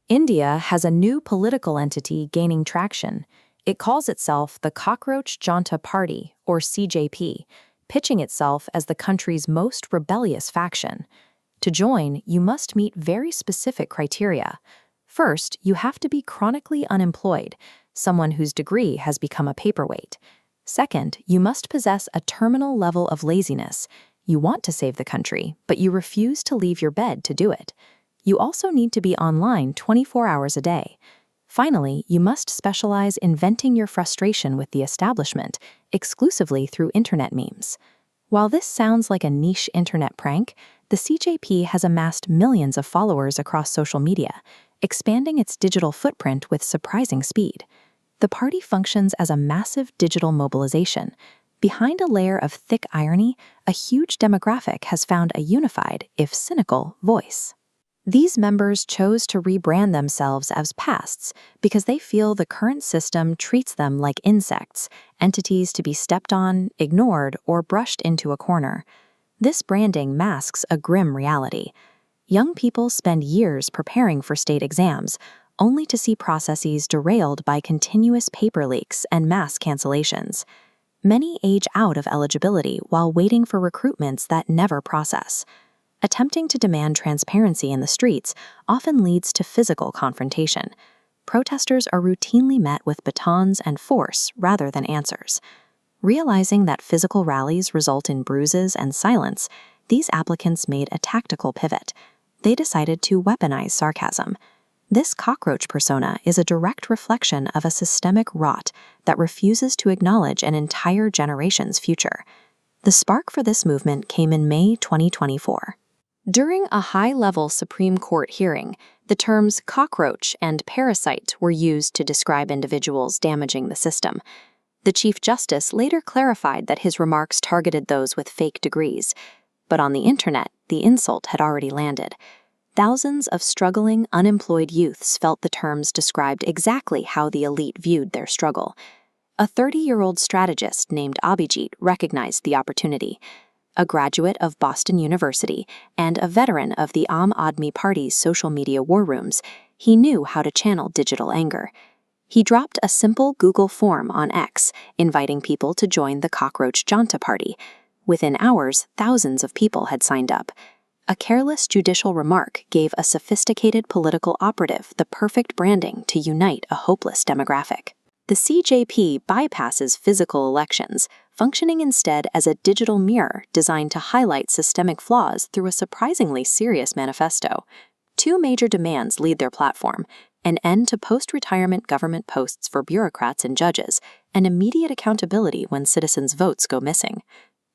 India has a new political entity gaining traction. It calls itself the Cockroach Janta Party, or CJP, pitching itself as the country's most rebellious faction. To join, you must meet very specific criteria. First, you have to be chronically unemployed, someone whose degree has become a paperweight. Second, you must possess a terminal level of laziness. You want to save the country, but you refuse to leave your bed to do it. You also need to be online 24 hours a day. Finally, you must specialize in venting your frustration with the establishment, exclusively through internet memes. While this sounds like a niche internet prank, the CJP has amassed millions of followers across social media, expanding its digital footprint with surprising speed. The party functions as a massive digital mobilization. Behind a layer of thick irony, a huge demographic has found a unified, if cynical, voice. These members chose to rebrand themselves as pasts because they feel the current system treats them like insects, entities to be stepped on, ignored, or brushed into a corner. This branding masks a grim reality. Young people spend years preparing for state exams, only to see processes derailed by continuous paper leaks and mass cancellations. Many age out of eligibility while waiting for recruitments that never process. Attempting to demand transparency in the streets often leads to physical confrontation. Protesters are routinely met with batons and force rather than answers. Realizing that physical rallies result in bruises and silence, these applicants made a tactical pivot. They decided to weaponize sarcasm. This cockroach persona is a direct reflection of a systemic rot that refuses to acknowledge an entire generation's future. The spark for this movement came in May 2024. During a high-level Supreme Court hearing, the terms cockroach and parasite were used to describe individuals damaging the system. The Chief Justice later clarified that his remarks targeted those with fake degrees. But on the internet, the insult had already landed. Thousands of struggling, unemployed youths felt the terms described exactly how the elite viewed their struggle. A 30-year-old strategist named Abhijit recognized the opportunity. A graduate of Boston University and a veteran of the Aam Aadmi Party's social media war rooms, he knew how to channel digital anger. He dropped a simple Google form on X, inviting people to join the Cockroach Janta Party. Within hours, thousands of people had signed up. A careless judicial remark gave a sophisticated political operative the perfect branding to unite a hopeless demographic. The CJP bypasses physical elections, functioning instead as a digital mirror designed to highlight systemic flaws through a surprisingly serious manifesto. Two major demands lead their platform: an end to post-retirement government posts for bureaucrats and judges, and immediate accountability when citizens' votes go missing.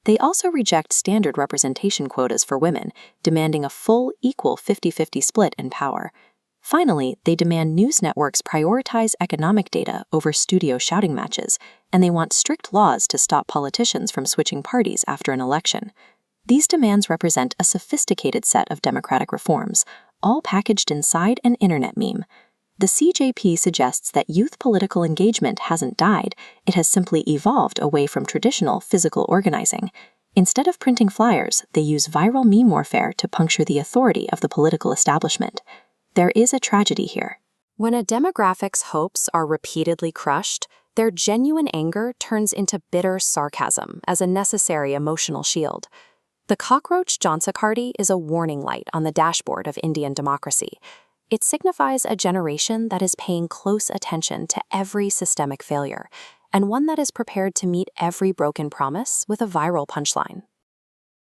They also reject standard representation quotas for women, demanding a full, equal 50-50 split in power. Finally, they demand news networks prioritize economic data over studio shouting matches, and they want strict laws to stop politicians from switching parties after an election. These demands represent a sophisticated set of democratic reforms, all packaged inside an internet meme. The CJP suggests that youth political engagement hasn't died, it has simply evolved away from traditional physical organizing. Instead of printing flyers, they use viral meme warfare to puncture the authority of the political establishment. There is a tragedy here. When a demographic's hopes are repeatedly crushed, their genuine anger turns into bitter sarcasm as a necessary emotional shield. The Cockroach Janta Party is a warning light on the dashboard of Indian democracy. It signifies a generation that is paying close attention to every systemic failure, and one that is prepared to meet every broken promise with a viral punchline.